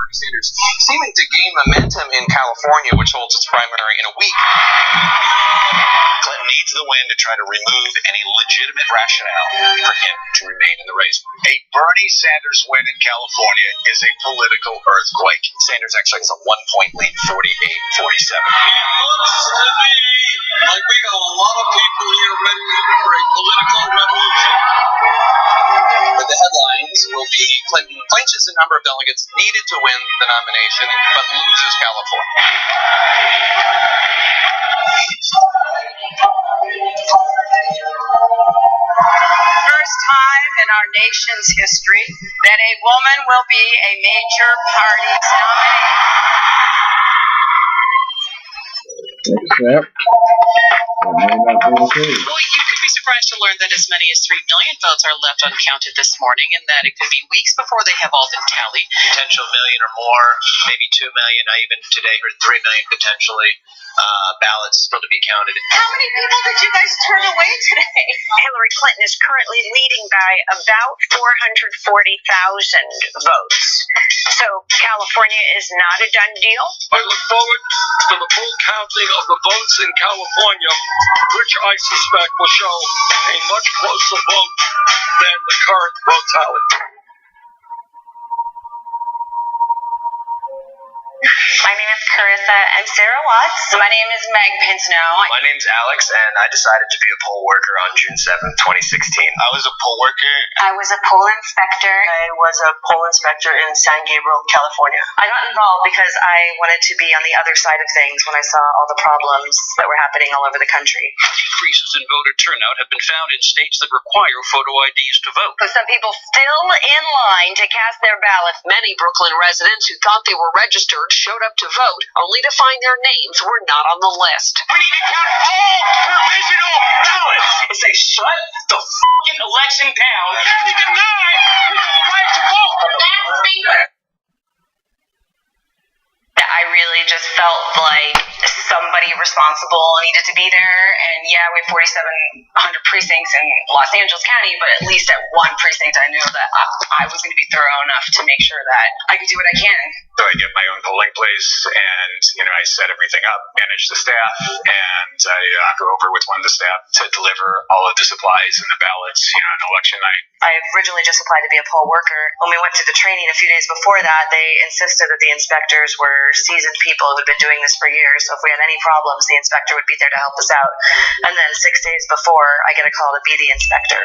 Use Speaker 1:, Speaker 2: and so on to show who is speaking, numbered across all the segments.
Speaker 1: Bernie Sanders seeming to gain momentum in California, which holds its primary in a week. Clinton needs the win to try to remove any legitimate rationale for him to remain in the race. A Bernie Sanders win in California is a political earthquake. Sanders actually has a 1-point lead, 48-47. Looks to me like we got a lot of people here ready for a political revolution. But the headlines will be Clinton clinches the number of delegates needed to win the nomination, but loses California.
Speaker 2: First time in our nation's history that a woman will be a major party's nominee.
Speaker 3: Yep. That may not be the case.
Speaker 4: Well, you could be surprised to learn that as many as 3 million votes are left uncounted this morning, and that it could be weeks before they have all been tallied.
Speaker 1: Potential million or more, maybe 2 million. I even today heard 3 million potentially ballots still to be counted.
Speaker 2: How many people did you guys turn away today?
Speaker 5: Hillary Clinton is currently leading by about 440,000 votes. So California is not a done deal.
Speaker 6: I look forward to the full counting of the votes in California, which I suspect will show a much closer vote than the current vote tally.
Speaker 5: My name is Carissa. I'm Sarah Watts.
Speaker 2: My name is Meg Pinto.
Speaker 1: My name's Alex, and I decided to be a poll worker on June 7th, 2016. I was a poll worker.
Speaker 5: I was a poll inspector.
Speaker 7: I was a poll inspector in San Gabriel, California. I got involved because I wanted to be on the other side of things when I saw all the problems that were happening all over the country.
Speaker 6: Decreases in voter turnout have been found in states that require photo IDs to vote.
Speaker 2: With some people still in line to cast their ballots.
Speaker 4: Many Brooklyn residents who thought they were registered showed up to vote, only to find their names were not on the list.
Speaker 1: We need to count all provisional ballots. If they shut the fucking election down, they deny the right to vote.
Speaker 7: I really just felt like somebody responsible needed to be there. And yeah, we have 4,700 precincts in Los Angeles County, but at least at one precinct I knew that I was going to be thorough enough to make sure that I could do what I can.
Speaker 1: So I get my own polling place, and I set everything up, manage the staff, and I go over with one of the staff to deliver all of the supplies and the ballots, on election night.
Speaker 7: I originally just applied to be a poll worker. When we went through the training a few days before that, they insisted that the inspectors were seasoned people who had been doing this for years. So if we had any problems, the inspector would be there to help us out. And then 6 days before, I get a call to be the inspector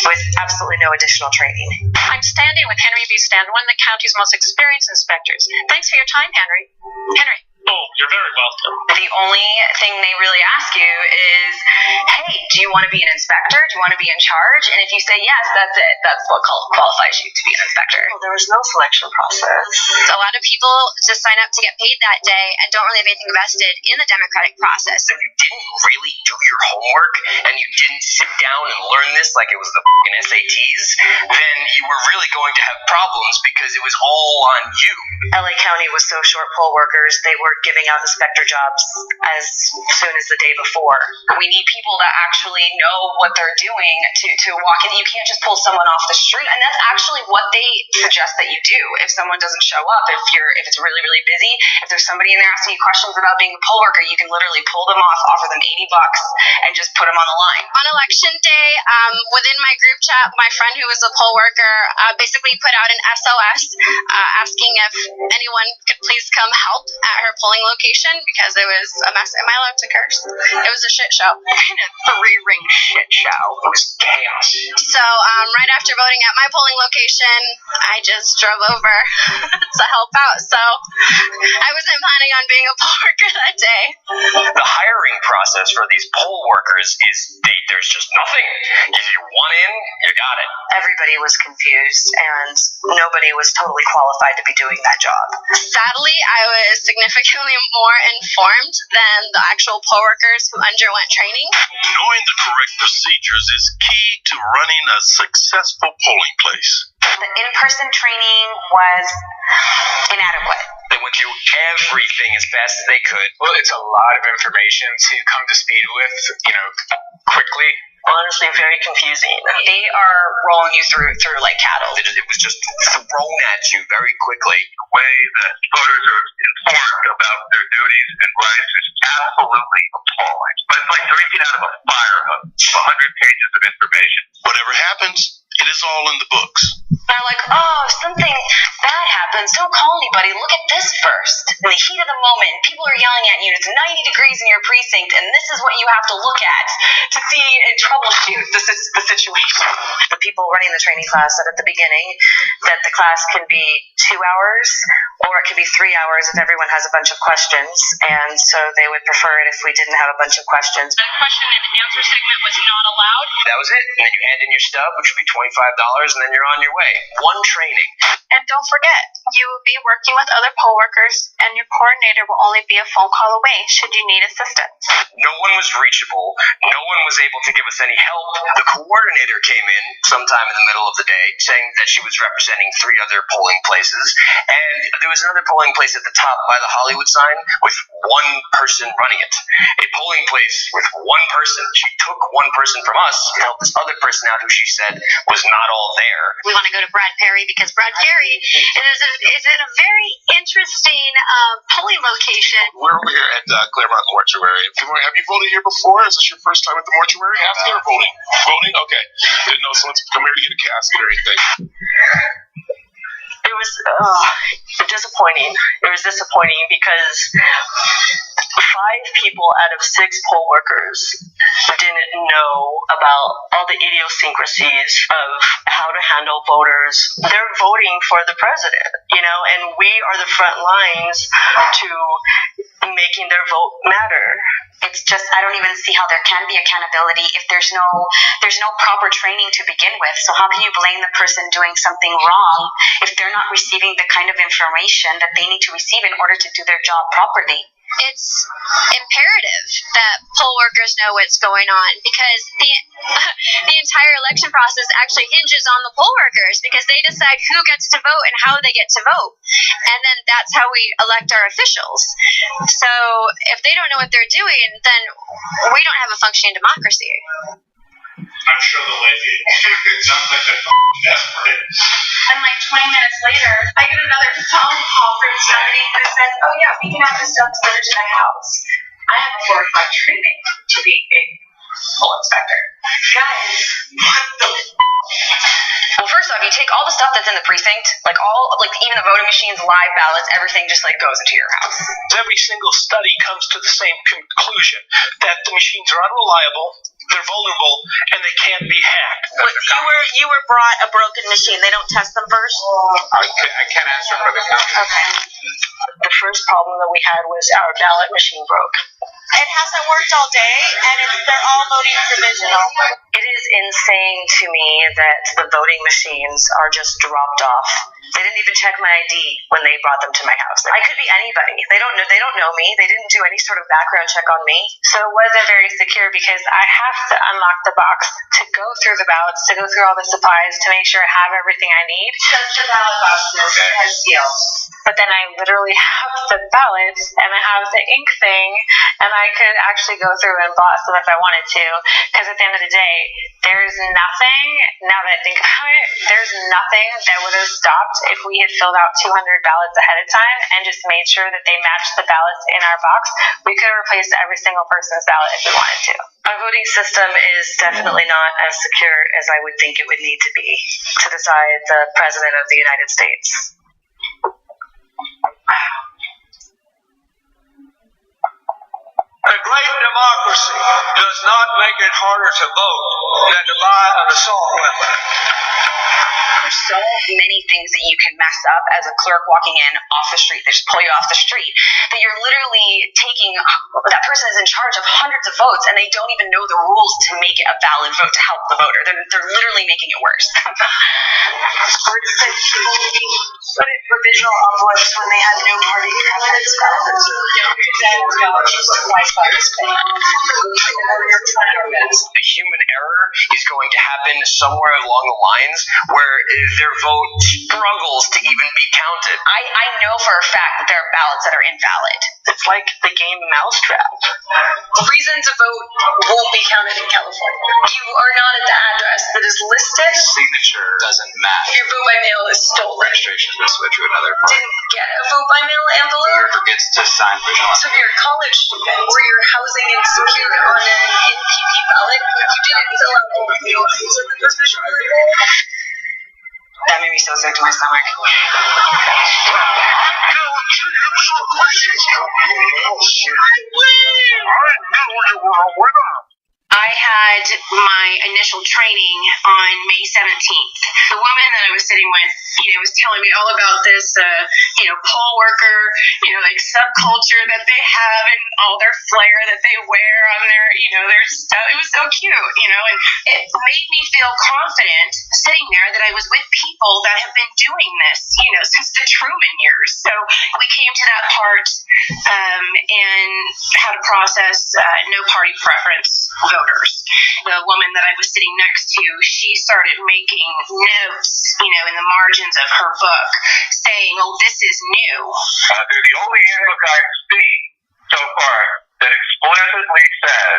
Speaker 7: with absolutely no additional training.
Speaker 5: I'm standing with Henry Bustan, one of the county's most experienced inspectors. Thanks for your time, Henry. Henry.
Speaker 6: Oh, you're very welcome.
Speaker 7: The only thing they really ask you is, hey, do you want to be an inspector? Do you want to be in charge? And if you say yes, that's it. That's what qualifies you to be an inspector. Well, there was no selection process.
Speaker 5: A lot of people just sign up to get paid that day and don't really have anything vested in the democratic process.
Speaker 1: If you didn't really do your homework and you didn't sit down and learn this like it was the fucking SATs, then you were really going to have problems because it was all on you.
Speaker 7: LA County was so short poll workers, they were giving out inspector jobs as soon as the day before. We need people that actually know what they're doing to walk in. You can't just pull someone off the street. And that's actually what they suggest that you do. If someone doesn't show up, if it's really, really busy, if there's somebody in there asking you questions about being a poll worker, you can literally pull them off, offer them $80 and just put them on the line.
Speaker 5: On election day, within my group chat, my friend who was a poll worker basically put out an SOS asking if anyone could please come help at her polling location because it was a mess. Am I allowed to curse? It was a shit show.
Speaker 1: Kind of 3-ring shit show. It was chaos.
Speaker 5: So right after voting at my polling location, I just drove over to help out. So I wasn't planning on being a poll worker that day.
Speaker 1: The hiring process for these poll workers is there's just nothing. If you want in, you got it.
Speaker 7: Everybody was confused, and nobody was totally qualified to be doing that job.
Speaker 5: Sadly, I was significantly more informed than the actual poll workers who underwent training.
Speaker 6: Knowing the correct procedures is key to running a successful polling place.
Speaker 5: The in-person training was inadequate.
Speaker 1: They went through everything as fast as they could. Well, it's a lot of information to come to speed with, quickly.
Speaker 7: honestly very confusing. They are rolling you through like cattle.
Speaker 1: It was just thrown at you very quickly.
Speaker 6: The way that voters are informed about their duties and rights is absolutely appalling. But it's like drinking out of a fire hose. 100 pages of information.
Speaker 1: Whatever happens, it is all in the books.
Speaker 7: They're like, oh, something bad happens. Don't call anybody. Look at this first. In the heat of the moment, people are yelling at you. It's 90 degrees in your precinct, and this is what you have to look at to see and troubleshoot the situation. The people running the training class said at the beginning that the class can be 2 hours or it could be 3 hours if everyone has a bunch of questions, and so they would prefer it if we didn't have a bunch of questions.
Speaker 2: The question and answer segment was not allowed.
Speaker 1: That was it. And then you hand in your stub, which would be $25, and then you're on your way. One training.
Speaker 5: And don't forget, you will be working with other poll workers, and your coordinator will only be a phone call away should you need assistance.
Speaker 1: No one was reachable. No one was able to give us any help. The coordinator came in sometime in the middle of the day saying that she was representing 3 other polling places, and there was another polling place at the top by the Hollywood sign with one person running it. A polling place with one person. She took one person from us to help this other person out who she said was not all there.
Speaker 5: We want to go to Brad Perry because Brad Perry is in a very interesting polling location.
Speaker 1: We're over here at Claremont Mortuary. Have you voted here before? Is this your first time at the mortuary? After voting? Voting? Okay. Didn't know someone's come here to get a casket or anything.
Speaker 7: It was disappointing. It was disappointing because 5 people out of 6 poll workers didn't know about all the idiosyncrasies of how to handle voters. They're voting for the president, and we are the front lines to making their vote matter.
Speaker 8: It's just, I don't even see how there can be accountability if there's no proper training to begin with. So how can you blame the person doing something wrong if they're not receiving the kind of information that they need to receive in order to do their job properly?
Speaker 5: It's imperative that poll workers know what's going on because the entire election process actually hinges on the poll workers because they decide who gets to vote and how they get to vote. And then that's how we elect our officials. So if they don't know what they're doing, then we don't have a functioning democracy.
Speaker 9: I'm sure they'll let you. It sounds like they're desperate.
Speaker 2: And like 20 minutes later, I get another phone call from somebody who says, oh yeah, we can have this stuff delivered to my house. I have a 4-5 training to be a poll inspector.
Speaker 7: Guys, what the Well, first off, you take all the stuff that's in the precinct, even the voting machines, live ballots, everything just goes into your house.
Speaker 10: Every single study comes to the same conclusion that the machines are unreliable, they're vulnerable, and they can't be hacked.
Speaker 8: You were brought a broken machine. They don't test them first?
Speaker 1: I can't answer for the count.
Speaker 8: Okay.
Speaker 7: The first problem that we had was our ballot machine broke.
Speaker 8: It hasn't worked all day, and they're all voting provisional.
Speaker 7: It is insane to me that the voting machines are just dropped off. They didn't even check my ID when they brought them to my house. I could be anybody. They don't know me. They didn't do any sort of background check on me. So it wasn't very secure because I have to unlock the box to go through the ballots, to go through all the supplies, to make sure I have everything I need.
Speaker 2: Just the ballot boxes has sealed.
Speaker 7: But then I literally have the ballots and I have the ink thing, and I could actually go through and boss them if I wanted to. Because at the end of the day, there's nothing, now that I think about it, there's nothing that would have stopped if we had filled out 200 ballots ahead of time and just made sure that they matched the ballots in our box. We could have replaced every single person's ballot if we wanted to. Our voting system is definitely not as secure as I would think it would need to be to decide the President of the United States.
Speaker 6: A great democracy does not make it harder to vote than to buy an assault weapon.
Speaker 7: There's so many things that you can mess up as a clerk walking in off the street. They just pull you off the street. That you're literally taking, that person is in charge of hundreds of votes and they don't even know the rules to make it a valid vote to help the voter. They're literally making it worse. Or it said people put in provisional envelopes when they had no party preference.
Speaker 1: The human error is going to happen somewhere along the lines where their vote struggles to even be counted.
Speaker 7: I know for a fact that there are ballots that are invalid.
Speaker 10: It's like the game Mousetrap.
Speaker 2: The reason to vote won't be counted in California. You are not at the address that is listed.
Speaker 1: Signature doesn't match.
Speaker 2: Your vote by mail is stolen.
Speaker 1: Registration has been switched to another part.
Speaker 2: Didn't get a vote by mail envelope.
Speaker 1: Forgets to sign provisional.
Speaker 2: So if you're a college student or you're housing insecure on an NPP ballot, you didn't fill out all the lines of the provisional envelope.
Speaker 7: That made me so sick to my stomach. I had my initial training on May 17th. The woman that I was sitting with, was telling me all about this, poll worker, like subculture that they have and all their flair that they wear on their stuff. It was so cute, and it made me feel confident sitting there that I was with people that have been doing this, since the Truman years. So we came to that part and how to process no party preference voters. The woman that I was sitting next to, she started making notes, in the margins of her book, saying, "Oh, this is new."
Speaker 9: They're the only handbook I've seen so far that explicitly says,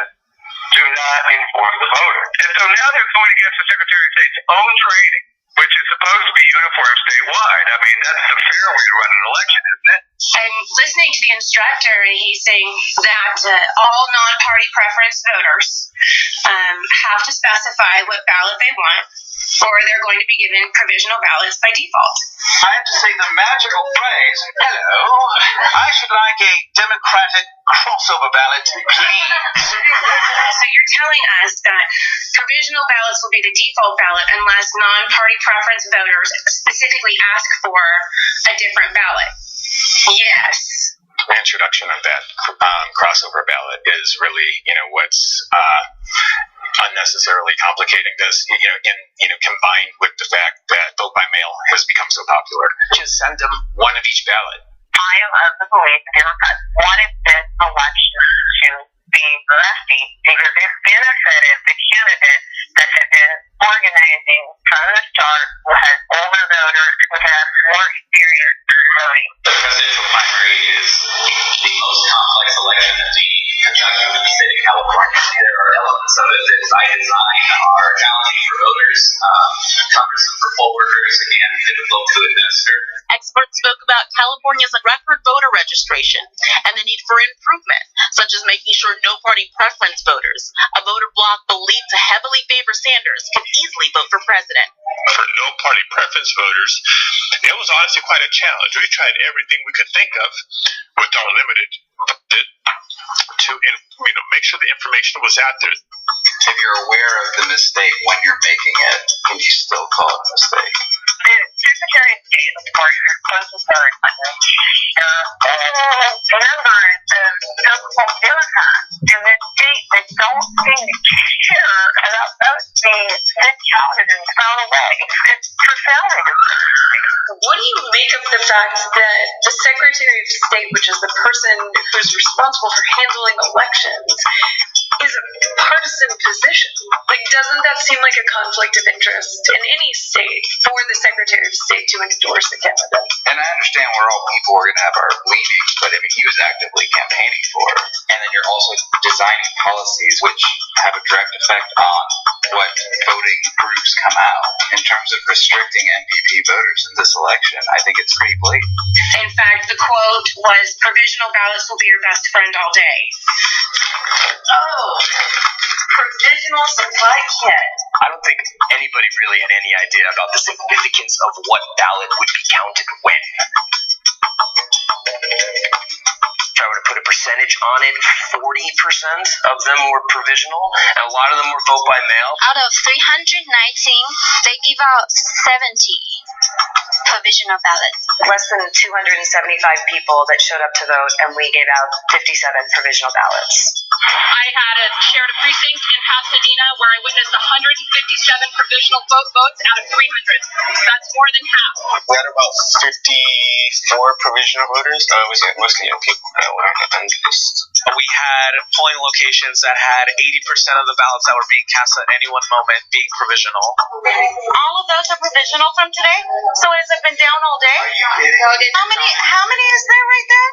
Speaker 9: "Do not inform the voter." And so now they're going against the Secretary of State's own training, which is supposed to be uniform statewide. I mean, that's the fair way to run an election, isn't it?
Speaker 7: I'm listening to the instructor, and he's saying that all non-party preference voters have to specify what ballot they want, or they're going to be given provisional ballots by default.
Speaker 1: I have to say the magical phrase, hello, I should like a Democratic crossover ballot, please.
Speaker 7: So you're telling us that provisional ballots will be the default ballot unless non-party preference voters specifically ask for a different ballot? Yes.
Speaker 1: The introduction of that crossover ballot is really, what's unnecessarily complicating this, combined with the fact that vote by mail has become so popular. Just send them one of each ballot.
Speaker 8: I am of the belief that Democrats wanted this election to be messy because it benefited the candidate that had been organizing from the start, who has older voters, who has more experience in voting.
Speaker 1: The presidential primary is the most complex election that we conduct in the state of California. There are elements of it that by design are challenging for voters, cumbersome for poll workers, and difficult to administer.
Speaker 4: Experts spoke about California's record voter registration and the need for improvement, such as making sure no-party preference voters, a voter bloc believed to heavily favor Sanders, can easily vote for president.
Speaker 11: For no-party preference voters, it was honestly quite a challenge. We tried everything we could think of with our limited budget to make sure the information was out there.
Speaker 1: If you're aware of the mistake when you're making it, can you still call it a mistake?
Speaker 8: The Secretary of State, of course, is close to Hillary Clinton. Members of so-called Democrats in this state that don't seem to care about votes being counted and thrown away. It's profoundly disturbing.
Speaker 2: What do you make of the fact that the Secretary of State, which is the person who's responsible for handling elections, is a partisan position? Like, doesn't that seem like a conflict of interest in any state for the Secretary of State to endorse a candidate?
Speaker 1: And I understand we're all people, we're going to have our leanings, but he was actively campaigning for it. And then you're also designing policies which have a direct effect on what voting groups come out. In terms of restricting NPP voters in this election, I think it's pretty blatant.
Speaker 7: In fact, the quote was, "Provisional ballots will be your best friend all day."
Speaker 2: Oh, provisional supply kit.
Speaker 1: I don't think anybody really had any idea about the significance of what ballot would be counted when. If I were to put a percentage on it, 40% of them were provisional, and a lot of them were vote by mail.
Speaker 5: Out of 319, they give out 70 provisional ballots.
Speaker 7: Less than 275 people that showed up to vote, and we gave out 57 provisional ballots.
Speaker 2: I shared a precinct in Pasadena where I witnessed 157 provisional votes out of 300. That's more than half.
Speaker 1: We had about 54 provisional voters. Was it mostly young people that were on the list? We had polling locations that had 80% of the ballots that were being cast at any one moment being provisional.
Speaker 4: All of those are provisional from today? So has it been down all day? How many is there right there?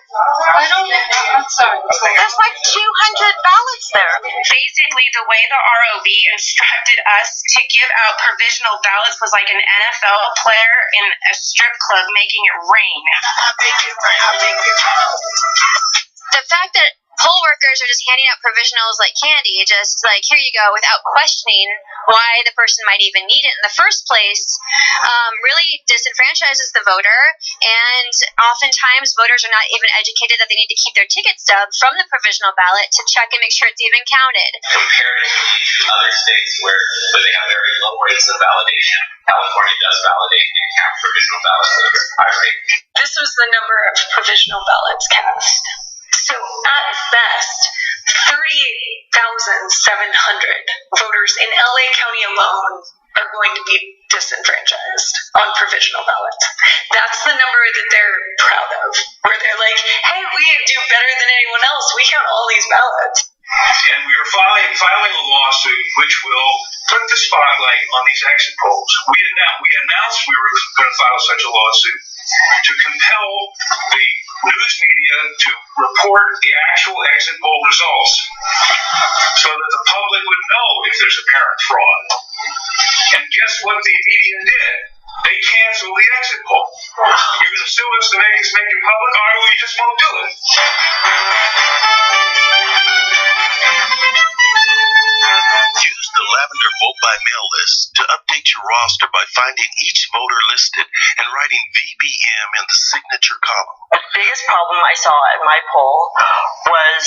Speaker 2: I don't know. I'm sorry.
Speaker 4: There's like 200 ballots there.
Speaker 7: Basically, the way the ROV instructed us to give out provisional ballots was like an NFL player in a strip club making it rain.
Speaker 5: The fact that poll workers are just handing out provisionals like candy, just like, here you go, without questioning why the person might even need it in the first place, really disenfranchises the voter. And oftentimes voters are not even educated that they need to keep their ticket stub from the provisional ballot to check and make sure it's even counted.
Speaker 1: Comparatively to other states where they have very low rates of validation, California does validate and count provisional ballots at a very high rate.
Speaker 2: This was the number of provisional ballots cast. So at best, 38,700 voters in LA County alone are going to be disenfranchised on provisional ballots. That's the number that they're proud of, where they're like, hey, we do better than anyone else. We count all these ballots.
Speaker 6: And we are filing a lawsuit which will put the spotlight on these exit polls. We announced we were going to file such a lawsuit to compel the news media to report the actual exit poll results so that the public would know if there's apparent fraud. And guess what the media did? They canceled the exit poll. You're going to sue us to make it public, or we just won't do it.
Speaker 12: Use the Lavender Vote by Mail list to update your roster by finding each voter listed and writing VBM in the signature column.
Speaker 13: The biggest problem I saw at my poll was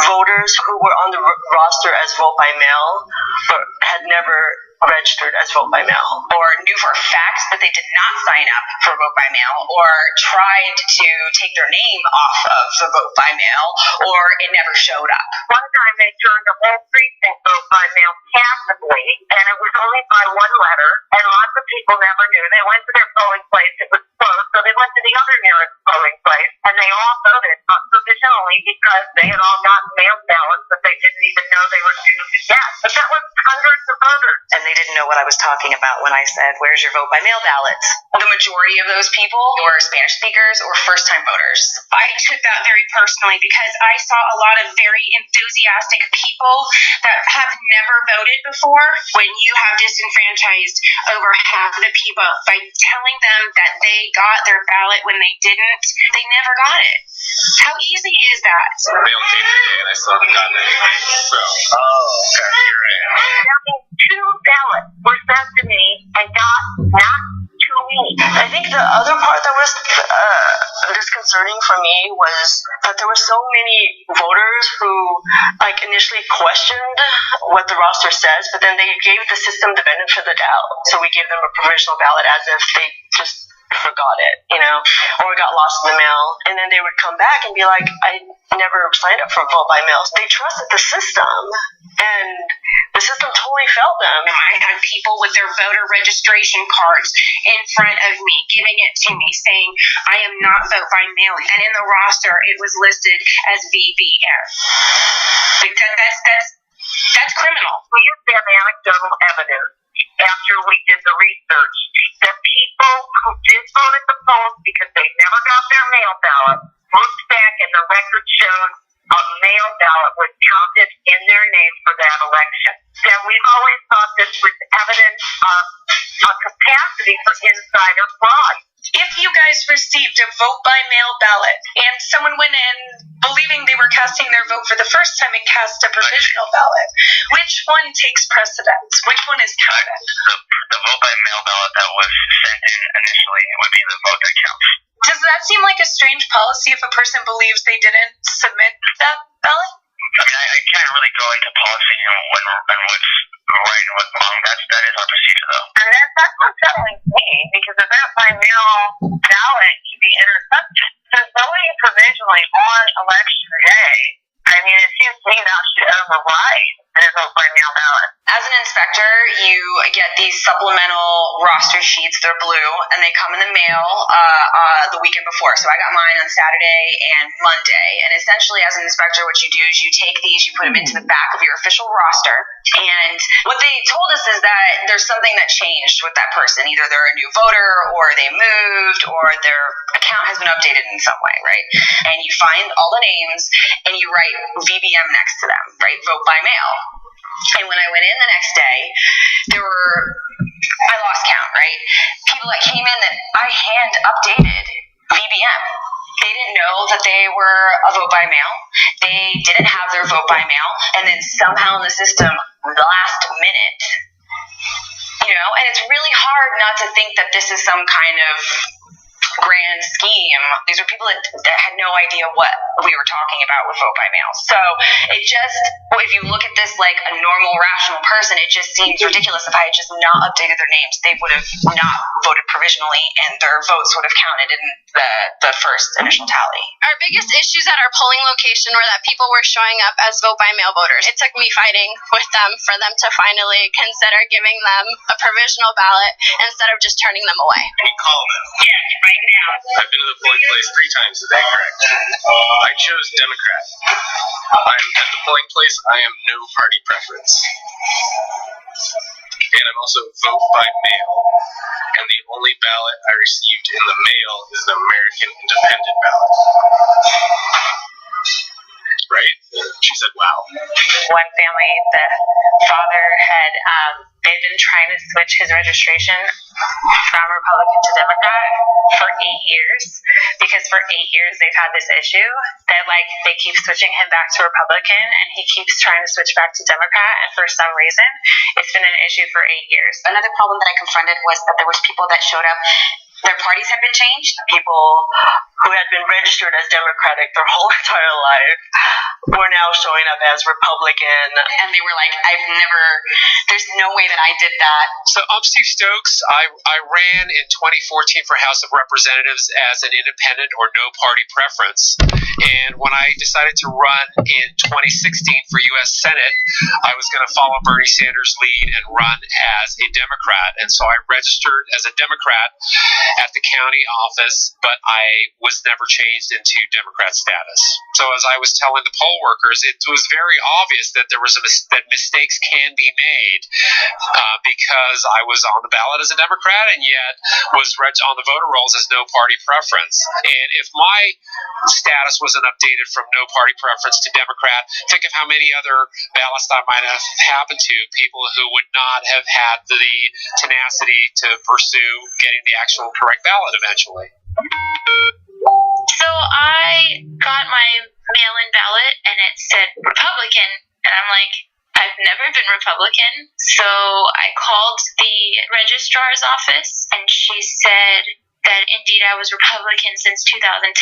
Speaker 13: voters who were on the roster as vote by mail but had never registered as vote by mail,
Speaker 7: Or knew for a fact that they did not sign up for vote by mail, or tried to take their name off of the vote by mail, or it never showed up.
Speaker 14: One time they turned the whole precinct vote by mail passively, and it was only by one letter, and lots of people never knew. They went to their polling place, it was closed, so they went to the other nearest polling place, and they all voted provisionally because they had all gotten mail ballots that they didn't even know they were due to get. But that was hundreds of voters.
Speaker 7: And they didn't know what I was talking about when I said, where's your vote by mail ballots? The majority of those people were Spanish speakers or first-time voters. I took that very personally because I saw a lot of very enthusiastic people that have never voted before. When you have disenfranchised over half of the people by telling them that they got their ballot when they didn't, they never got it. How easy is that?
Speaker 1: Mail came today and I still haven't gotten anything. So, okay, you're right.
Speaker 14: 2 ballots were sent to me and got not to me.
Speaker 13: I think the other part that was disconcerting for me was that there were so many voters who initially questioned what the roster says, but then they gave the system the benefit of the doubt. So we gave them a provisional ballot as if they just forgot it, or got lost in the mail. And then they would come back and be like, I never signed up for vote by mail. They trusted the system, and the system totally failed them.
Speaker 7: I had people with their voter registration cards in front of me, giving it to me, saying, I am not vote by mail. And in the roster, it was listed as VBM. That's criminal.
Speaker 14: We used to have anecdotal evidence after we did the research that people who did vote at the polls because they never got their mail ballot looked back and the record showed a mail ballot was counted in their name for that election. And we've always thought this was evidence of a capacity for insider fraud.
Speaker 2: If you guys received a vote by mail ballot and someone went in believing they were casting their vote for the first time and cast a provisional ballot, which one takes precedence? Which one is counted?
Speaker 9: The vote by mail ballot that was sent in initially would be the vote that counts.
Speaker 2: Does that seem like a strange policy if a person believes they didn't submit that ballot?
Speaker 9: I mean, I can't really go into policy and what's right and what's wrong. That is our procedure, though.
Speaker 14: And that's unsettling to me because a vote by mail ballot should be intercepted. So voting provisionally on election day, I mean, it seems to me that should were right in a vote by mail ballot.
Speaker 7: As an inspector, you get these supplemental roster sheets. They're blue, and they come in the mail the weekend before. So I got mine on Saturday and Monday. And essentially, as an inspector, what you do is you take these, you put them into the back of your official roster. And what they told us is that there's something that changed with that person. Either they're a new voter, or they moved, or their account has been updated in some way, right? And you find all the names, and you write VBM next to them, right? Vote by mail. And when I went in the next day, I lost count, right? People that came in that I hand updated VBM. They didn't know that they were a vote by mail. They didn't have their vote by mail. And then somehow in the system, last minute, and it's really hard not to think that this is some kind of grand scheme. These were people that had no idea what we were talking about with vote by mail. So if you look at this like a normal, rational person, it just seems ridiculous. If I had just not updated their names, they would have not voted provisionally, and their votes would have counted in the first initial tally.
Speaker 5: Our biggest issues at our polling location were that people were showing up as vote by mail voters. It took me fighting with them for them to finally consider giving them a provisional ballot instead of just turning them away.
Speaker 9: Can you call them?
Speaker 14: Yes, right now.
Speaker 9: I've been to the polling place 3 times. Is that correct? I chose Democrat. I'm at the polling place. I am no party preference. And I'm also vote by mail. And the only ballot I received in the mail is the American Independent ballot. Right? She said, wow.
Speaker 7: One family, the father had, they'd been trying to switch his registration from Republican to Democrat for 8 years, because for 8 years they've had this issue that they keep switching him back to Republican, and he keeps trying to switch back to Democrat, and for some reason it's been an issue for 8 years.
Speaker 8: Another problem that I confronted was that there was people that showed up, their parties had been changed.
Speaker 13: People who had been registered as Democratic their whole entire life were now showing up as Republican.
Speaker 8: And they were like, there's no way that I did that.
Speaker 15: So I'm Steve Stokes. I ran in 2014 for House of Representatives as an independent or no party preference. And when I decided to run in 2016 for U.S. Senate, I was going to follow Bernie Sanders' lead and run as a Democrat. And so I registered as a Democrat at the county office, but I was never changed into Democrat status. So as I was telling the poll workers, it was very obvious that there was that mistakes can be made because I was on the ballot as a Democrat and yet was on the voter rolls as no party preference. And if my status wasn't updated from no party preference to Democrat, think of how many other ballots that might have happened to people who would not have had the tenacity to pursue getting the actual correct ballot eventually.
Speaker 2: So I got my mail-in ballot and it said Republican, and I'm like, I've never been Republican. So I called the registrar's office, and she said that indeed I was Republican since 2010.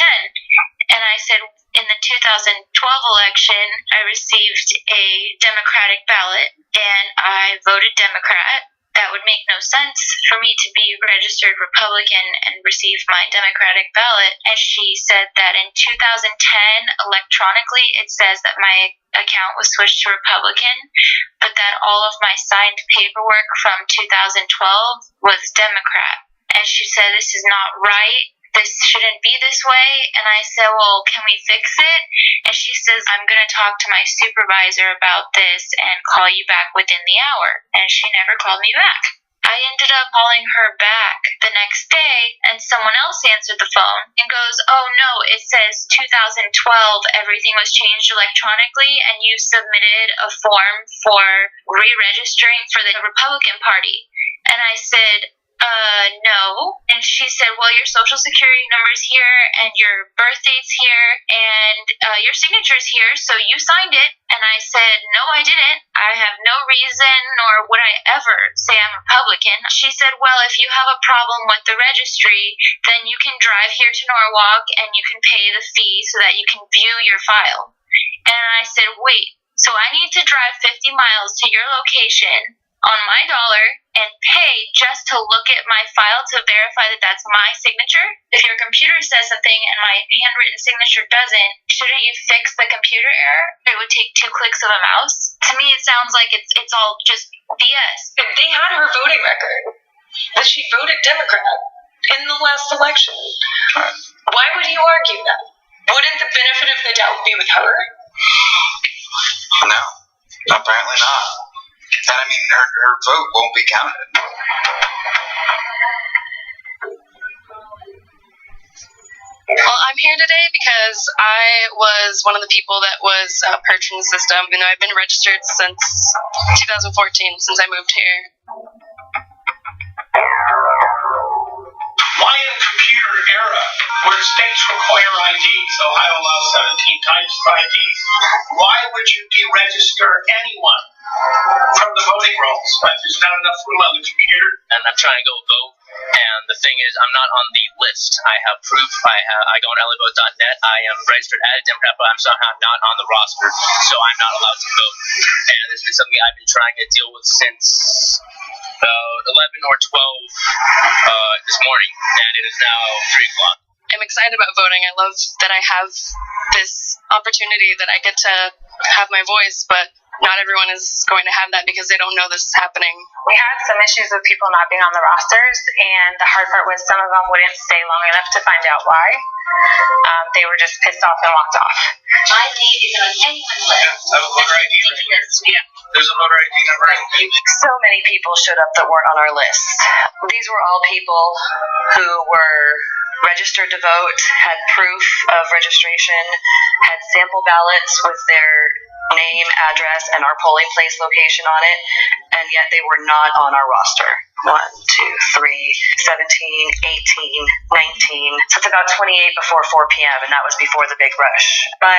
Speaker 2: And I said, in the 2012 election, I received a Democratic ballot, and I voted Democrat. That would make no sense for me to be registered Republican and receive my Democratic ballot. And she said that in 2010, electronically, it says that my account was switched to Republican, but that all of my signed paperwork from 2012 was Democrat. And she said, this is not right. This shouldn't be this way. And I said, well, can we fix it? And she says, I'm going to talk to my supervisor about this and call you back within the hour. And she never called me back. I ended up calling her back the next day, and someone else answered the phone and goes, oh no, it says 2012, everything was changed electronically, and you submitted a form for re-registering for the Republican Party. And I said, no. And she said, well, your social security number's here, and your birth date's here, and your signature's here, so you signed it. And I said, no, I didn't. I have no reason, nor would I ever say I'm Republican. She said, well, if you have a problem with the registry, then you can drive here to Norwalk, and you can pay the fee so that you can view your file. And I said, wait, so I need to drive 50 miles to your location on my dollar and pay just to look at my file to verify that that's my signature? If your computer says something and my handwritten signature doesn't, shouldn't you fix the computer error? It would take 2 clicks of a mouse. To me, it sounds like it's all just BS.
Speaker 13: They had her voting record, that she voted Democrat in the last election. Why would you argue that? Wouldn't the benefit of the doubt be with her?
Speaker 1: No, apparently not. And I mean, her vote won't be counted.
Speaker 5: Well, I'm here today because I was one of the people that was purging the system, even though I've been registered since 2014, since I moved here.
Speaker 10: Why in the computer era, where states require IDs, Ohio allows 17 types of IDs, why would you deregister anyone from the voting rolls? There's not enough room on the computer.
Speaker 16: And I'm trying to go vote. And the thing is, I'm not on the list. I have proof. I go on LAvote.net. I am registered as a Democrat, but I'm somehow not on the roster, so I'm not allowed to vote. And this has been something I've been trying to deal with since 11 or 12 this morning, and it is now 3 o'clock.
Speaker 5: I'm excited about voting. I love that I have this opportunity that I get to have my voice, but not everyone is going to have that because they don't know this is happening.
Speaker 2: We had some issues with people not being on the rosters, and the hard part was some of them wouldn't stay long enough to find out why. They were just pissed off and walked off.
Speaker 8: My name isn't on anyone's list.
Speaker 1: I have a voter ID. There's a voter ID number.
Speaker 7: So many people showed up that weren't on our list. These were all people who were registered to vote, had proof of registration, had sample ballots with their name, address, and our polling place location on it, and yet they were not on our roster. 1, 2, 3, 17, 18, 19. So it's about 28 before 4 p.m., and that was before the big rush. By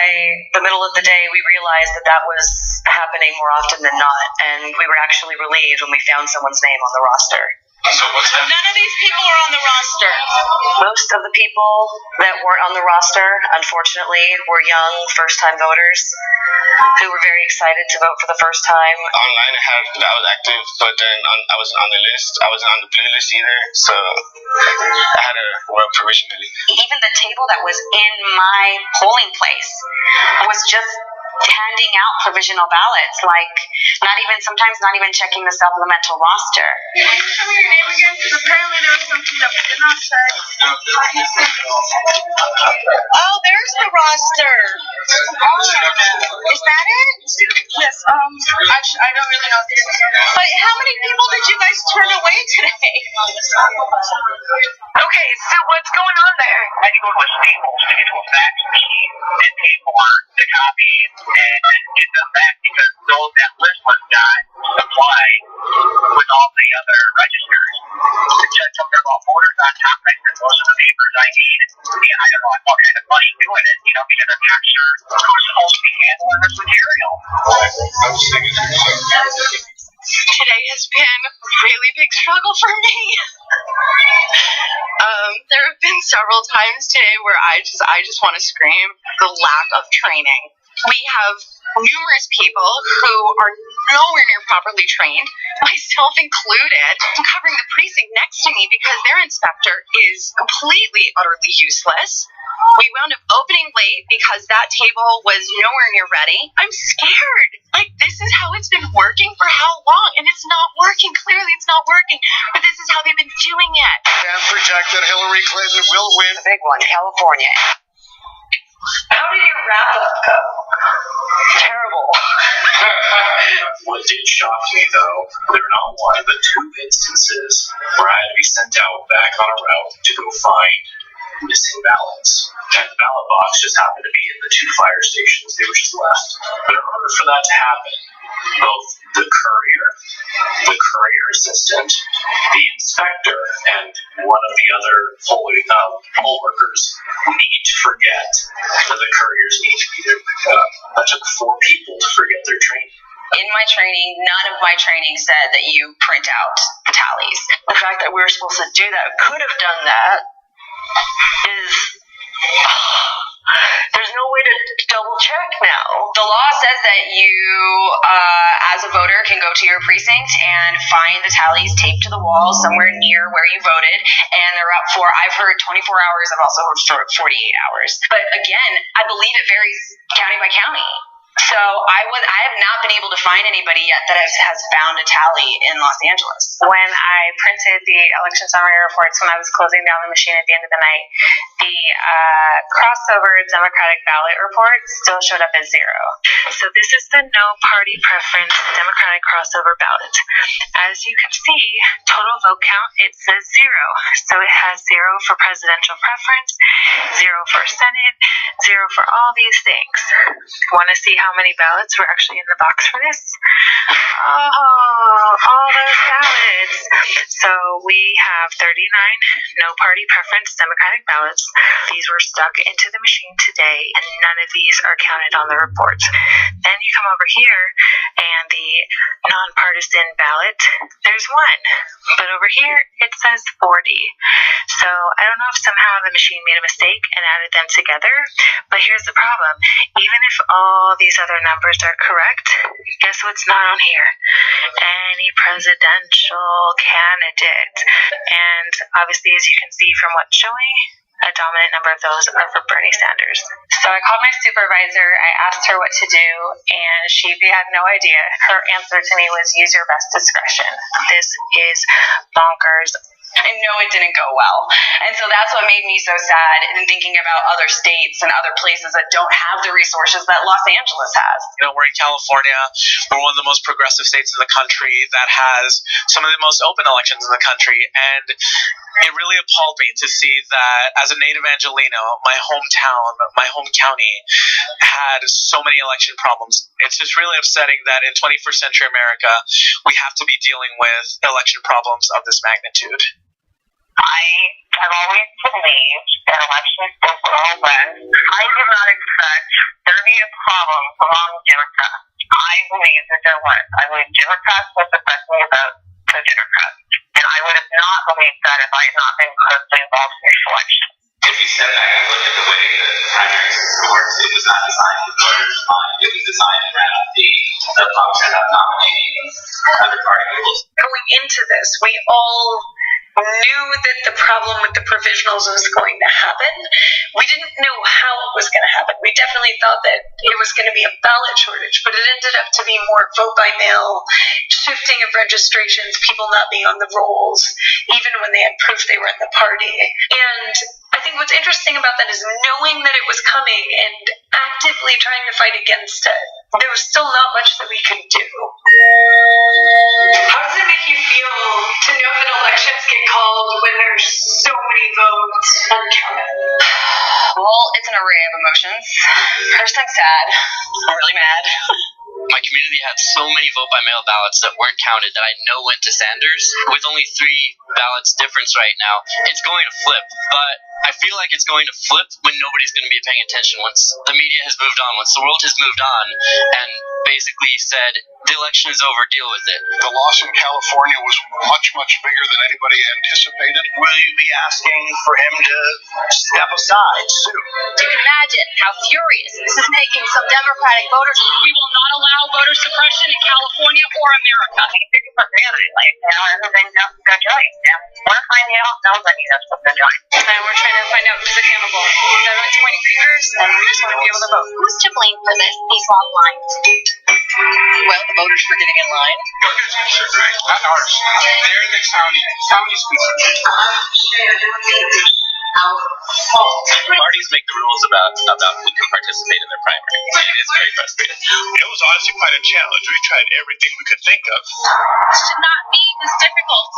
Speaker 7: the middle of the day, we realized that was happening more often than not, and we were actually relieved when we found someone's name on the roster.
Speaker 1: So what's that?
Speaker 4: None of these people are on the roster.
Speaker 7: Most of the people that weren't on the roster, unfortunately, were young, first-time voters who were very excited to vote for the first time.
Speaker 9: Online, I was active, but then I wasn't on the list. I wasn't on the blue list either, so I had to work provisionally.
Speaker 8: Even the table that was in my polling place was just handing out provisional ballots, like sometimes not even checking the supplemental roster.
Speaker 2: Can you tell me your name again? Because apparently there was something that we did not say.
Speaker 4: Oh, there's the roster. Is that it?
Speaker 2: Yes, actually, I don't really know if this is it.
Speaker 4: But how many people did you guys turn away today?
Speaker 14: Okay, so what's going on there? I had to go to a Staples to get to a fax machine and pay for the copies and get them back because that list was not supplied with all the other registers. The judge told me about voters on top, and I said most of the papers I need, and I don't know what kind of money doing it, because I'm not sure who's supposed to be handling this material.
Speaker 5: Today has been a really big struggle for me. There have been several times today where I just want to scream the lack of training. We have numerous people who are nowhere near properly trained, myself included, covering the precinct next to me because their inspector is completely, utterly useless. We wound up opening late because that table was nowhere near ready. I'm scared. This is how it's been working for how long? And it's not working. Clearly it's not working. But this is how they've been doing it.
Speaker 9: And project that Hillary Clinton will win.
Speaker 7: The big one, California.
Speaker 13: How did your wrap-up go?
Speaker 7: Terrible.
Speaker 17: What did shock me, though, there were not one but 2 instances where I had to be sent out back on a route to go find missing ballots. And the ballot box just happened to be in the 2 fire stations they were just left. But in order for that to happen, both the courier assistant, the inspector, and one of the other poll workers need to forget that the couriers need to be there to pick it up. That took 4 people to forget their training.
Speaker 7: In my training, none of my training said that you print out the tallies. The fact that we were supposed to do that, could have done that, is... there's no way to double check now. The law says that you, as as a voter, can go to your precinct and find the tallies taped to the wall somewhere near where you voted, and they're up for, I've heard 24 hours, I've also heard 48 hours. But again, I believe it varies county by county. So I have not been able to find anybody yet that has found a tally in Los Angeles.
Speaker 5: When I printed the election summary reports when I was closing down the machine at the end of the night, the crossover Democratic ballot report still showed up as 0. So this is the no party preference Democratic crossover ballot. As you can see, total vote count, it says 0. So it has 0 for presidential preference, 0 for Senate, 0 for all these things. Want to see how many ballots were actually in the box for this? Oh, all those ballots. So we have 39 no party preference Democratic ballots. These were stuck into the machine today, and none of these are counted on the report. Then you come over here, and the nonpartisan ballot, there's 1. But over here, it says 40. So I don't know if somehow the machine made a mistake and added them together, but here's the problem. Even if all these other numbers are correct, guess what's not on here? Any presidential candidate. And obviously, as you can see from what's showing, a dominant number of those are for Bernie Sanders. So I called my supervisor, I asked her what to do, and she had no idea. Her answer to me was, use your best discretion. This is bonkers.
Speaker 7: I know it didn't go well. And so that's what made me so sad in thinking about other states and other places that don't have the resources that Los Angeles has.
Speaker 18: You know, we're in California. We're one of the most progressive states in the country that has some of the most open elections in the country. And it really appalled me to see that as a native Angelino, my hometown, my home county, had so many election problems. It's just really upsetting that in 21st century America, we have to be dealing with election problems of this magnitude.
Speaker 14: I have always believed that elections will all run. I did not expect there to be a problem among Democrats. I believe that there was. I believe Democrats would suppress me about the Democrats. And I would have not believed that if I had not been closely involved in this election.
Speaker 1: If you step back and look at the way the primary system works, it was not designed with voters in mind. It was designed around the function of nominating other party people.
Speaker 2: Going into this, we all knew that the problem with the provisionals was going to happen. We didn't know how it was going to happen. We definitely thought that it was going to be a ballot shortage, but it ended up to be more vote by mail, shifting of registrations, people not being on the rolls, even when they had proof they were in the party. And I think what's interesting about that is knowing that it was coming and actively trying to fight against it. There was still not much that we could do. How does it make you feel to know that elections get called when there's so many votes uncounted?
Speaker 7: Well, it's an array of emotions. First, I'm sad. I'm really mad.
Speaker 16: My community had so many vote-by-mail ballots that weren't counted that I know went to Sanders. With only 3 ballots difference right now, it's going to flip. But I feel like it's going to flip when nobody's going to be paying attention, once the media has moved on, once the world has moved on and basically said, the election is over, deal with it.
Speaker 6: The loss in California was much, much bigger than anybody anticipated.
Speaker 1: Will you be asking for him to step aside soon?
Speaker 5: You can imagine how furious this is making some Democratic voters.
Speaker 14: We will not allow voter suppression in California or America. This is what reality life now, other than just go join. We're finding out nobody knows what they're doing.
Speaker 5: And we're trying to find out who's accountable. Everyone's pointing fingers, and we just want to be able to vote. Who's to blame for these long lines?
Speaker 7: Well, the voters for getting in line.
Speaker 10: Not ours. They're the county's concerned.
Speaker 16: Parties make the rules about who can participate in their primary. It is very frustrating.
Speaker 11: It was honestly quite a challenge. We tried everything we could think of.
Speaker 5: It should not be this difficult.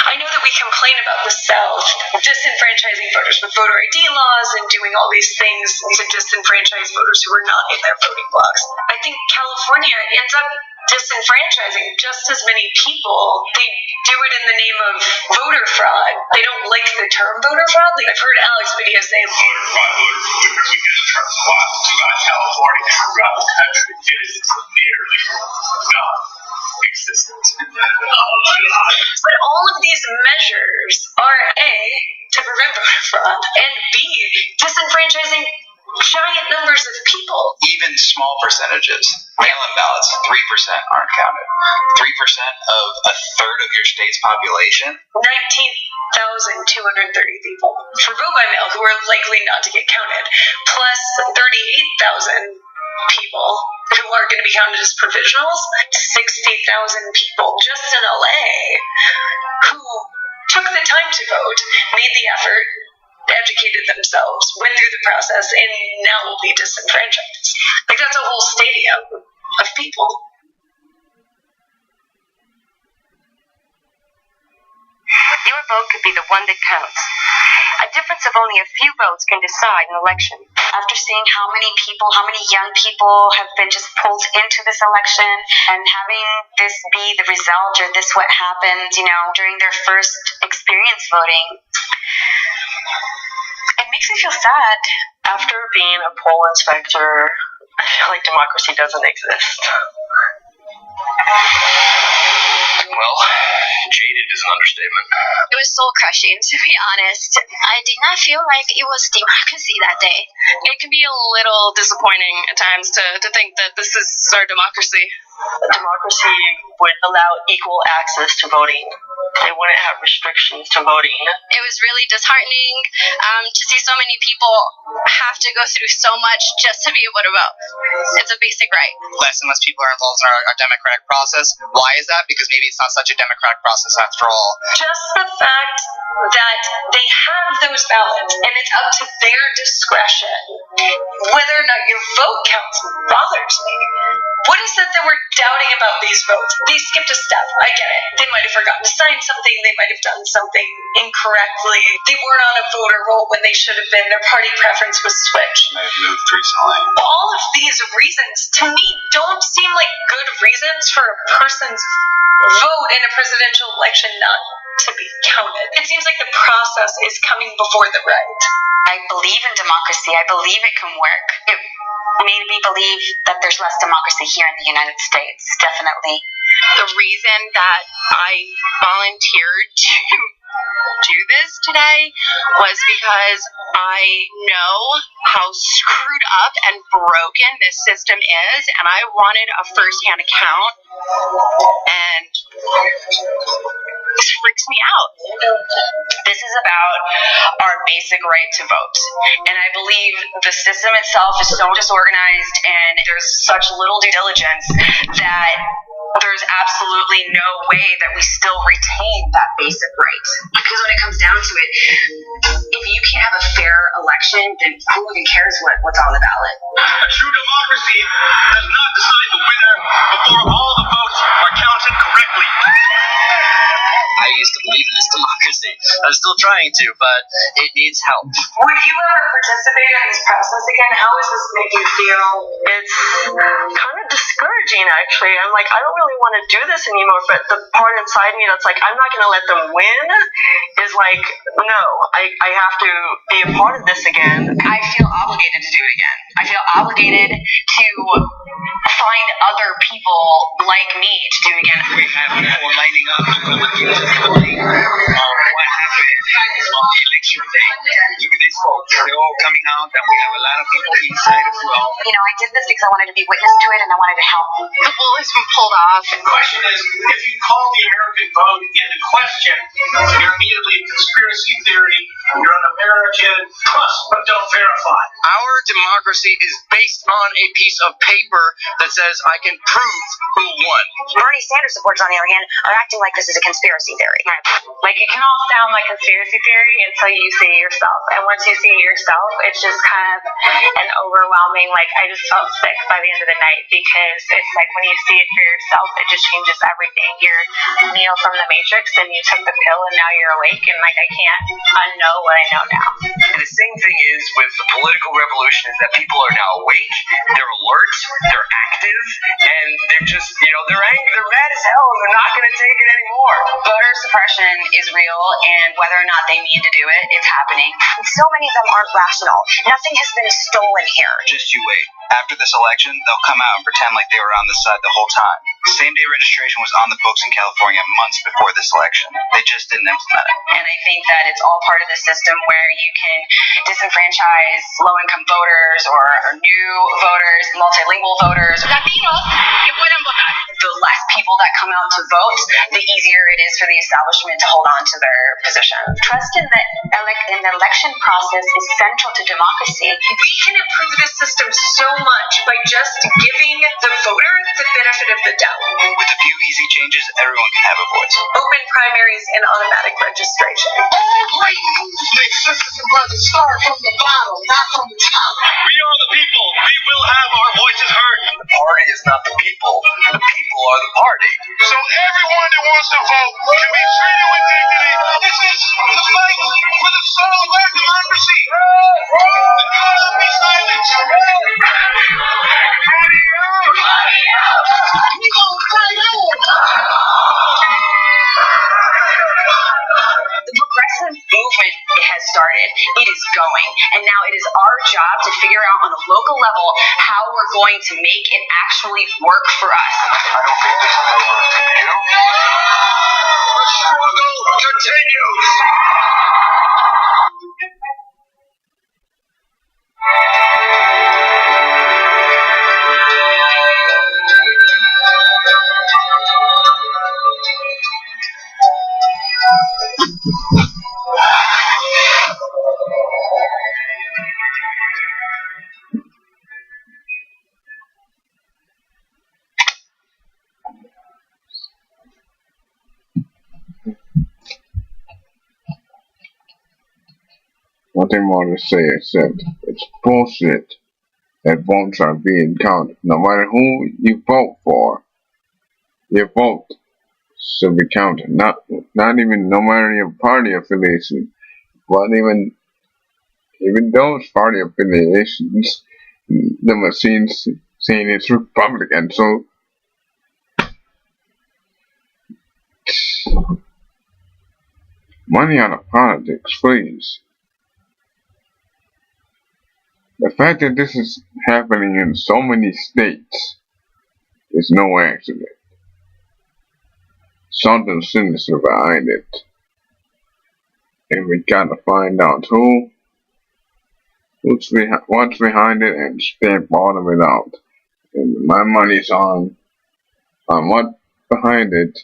Speaker 2: I know that we complain about the South disenfranchising voters with voter ID laws and doing all these things to disenfranchise voters who are not in their voting blocks. I think California ends up disenfranchising just as many people. They do it in the name of voter fraud. They don't like the term voter fraud. Like I've heard Alex Video say
Speaker 11: Voter fraud, we use the term a lot throughout California and throughout the country. It is nearly non-existent.
Speaker 2: But all of these measures are A, to prevent voter fraud, and B, disenfranchising giant numbers of people.
Speaker 1: Even small percentages. Mail-in ballots, 3% aren't counted. 3% of a third of your state's population?
Speaker 2: 19,230 people for vote by mail who are likely not to get counted, plus 38,000 people who are going to be counted as provisionals, 60,000 people just in LA who took the time to vote, made the effort, educated themselves, went through the process, and now will be disenfranchised. Like, that's a whole stadium of people.
Speaker 8: Your vote could be the one that counts. A difference of only a few votes can decide an election. After seeing how many people, how many young people have been just pulled into this election, and having this be the result, or this what happened, during their first experience voting, it makes me feel sad.
Speaker 13: After being a poll inspector, I feel like democracy doesn't exist.
Speaker 17: Well, jaded is an understatement.
Speaker 5: It was soul crushing, to be honest. I did not feel like it was democracy that day.
Speaker 19: It can be a little disappointing at times to think that this is our democracy.
Speaker 13: Democracy would allow equal access to voting. They wouldn't have restrictions to voting.
Speaker 5: It was really disheartening to see so many people have to go through so much just to be able to vote. It's a basic right.
Speaker 20: Less and less people are involved in our democratic process. Why is that? Because maybe it's not such a democratic process after all.
Speaker 2: Just the fact that they have those ballots and it's up to their discretion whether or not your vote counts bothers me. What is it that we're doubting about these votes? They skipped a step. I get it. They might have forgotten to sign something. They might have done something incorrectly. They weren't on a voter roll when they should have been. Their party preference was switched.
Speaker 1: May have moved recently.
Speaker 2: All of these reasons, to me, don't seem like good reasons for a person's vote in a presidential election not to be counted. It seems like the process is coming before the right.
Speaker 8: I believe in democracy. I believe it can work. It made me believe that there's less democracy here in the United States, definitely.
Speaker 19: The reason that I volunteered to do this today was because I know how screwed up and broken this system is, and I wanted a first-hand account, and this freaks me out.
Speaker 7: This is about our basic right to vote. And I believe the system itself is so disorganized and there's such little due diligence that there's absolutely no way that we still retain that basic right. Because when it comes down to it, if you can't have a fair election, then who even cares what's on the ballot?
Speaker 6: A true democracy does not decide the winner before all the votes are counted correctly.
Speaker 20: I used to believe in this democracy. I'm still trying to, but it needs help.
Speaker 2: Would you ever participate in this process again? How does this make you feel?
Speaker 13: It's kind of discouraging, actually. I'm like, I don't really want to do this anymore, but the part inside me that's like, I'm not going to let them win is like, no, I have to be a part of this again.
Speaker 7: I feel obligated to do it again. I feel obligated to find other people like me to do it again.
Speaker 1: We have people lining up to go with you to complain what happened on the election day. Look at these folks. They're all coming out, and we have a lot of people inside as well.
Speaker 8: I did this because I wanted to be witness to it, and I wanted to help.
Speaker 19: The bull has been pulled off.
Speaker 10: The question is, if you call the American vote into question, you're immediately a conspiracy theory, you're an American, trust but don't verify.
Speaker 20: Our democracy is based on a piece of paper that says I can prove who won.
Speaker 8: Bernie Sanders supporters, on the other hand, are acting like this is a conspiracy theory.
Speaker 14: Like, it can all sound like conspiracy theory until you see it yourself. And once you see it yourself, it's just kind of an overwhelming, like, I just felt sick by the end of the night, because it's like when you see it for yourself, it just changes everything. You're Neo from the Matrix, and you took the pill, and now you're awake, and, like, I can't unknow what I know now.
Speaker 17: And the same thing is with the political revolution is that people are now awake, they're alert, they're active, and they're just, they're angry, they're mad as hell, and they're not going to take it anymore.
Speaker 7: Voter suppression is real, and whether or not they mean to do it, it's happening.
Speaker 8: And so many of them aren't rational. Nothing has been stolen here.
Speaker 1: Just you wait. After this election, they'll come out and pretend like they were on this side the whole time. Same-day registration was on the books in California months before this election. They just didn't implement it.
Speaker 8: And I think that it's all part of the system where you can disenfranchise low-income voters or new voters, multilingual voters. Latinos que puedan votar. The less people that come out to vote, the easier it is for the establishment to hold on to their position. Trust in the election process is central to democracy.
Speaker 7: We can improve this system so much by just giving the voter the benefit of the doubt.
Speaker 1: With a few easy changes, everyone can have a voice.
Speaker 7: Open primaries and automatic registration.
Speaker 10: All great movements, sisters and brothers, start from the bottom, not from the top.
Speaker 9: We are the people. We will have our voices heard.
Speaker 1: The party is not the people. The people are the party.
Speaker 9: So everyone that wants to vote can be treated with dignity.
Speaker 10: This is the fight for the soul of our democracy. There will not be silence. We gonna fight on.
Speaker 8: The progressive movement has started. It is going. And now it is our job to figure out on a local level how we're going to make it actually work for us.
Speaker 9: I don't think this is over. You? The struggle continues.
Speaker 3: Nothing more to say except it's bullshit that votes are being counted. No matter who you vote for, your vote should be counted. Not even no matter your party affiliation, but even those party affiliations, the machines saying it's Republican. So money out of politics, please. The fact that this is happening in so many states is no accident. Something sinister behind it. And we gotta find out what's behind it and stay bottom it out. And my money's on what behind it.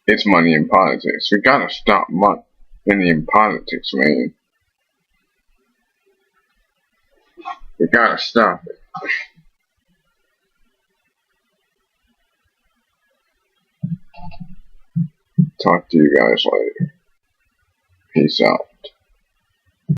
Speaker 3: It's money in politics. We gotta stop money in politics, man. We gotta stop it. Talk to you guys later. Peace out.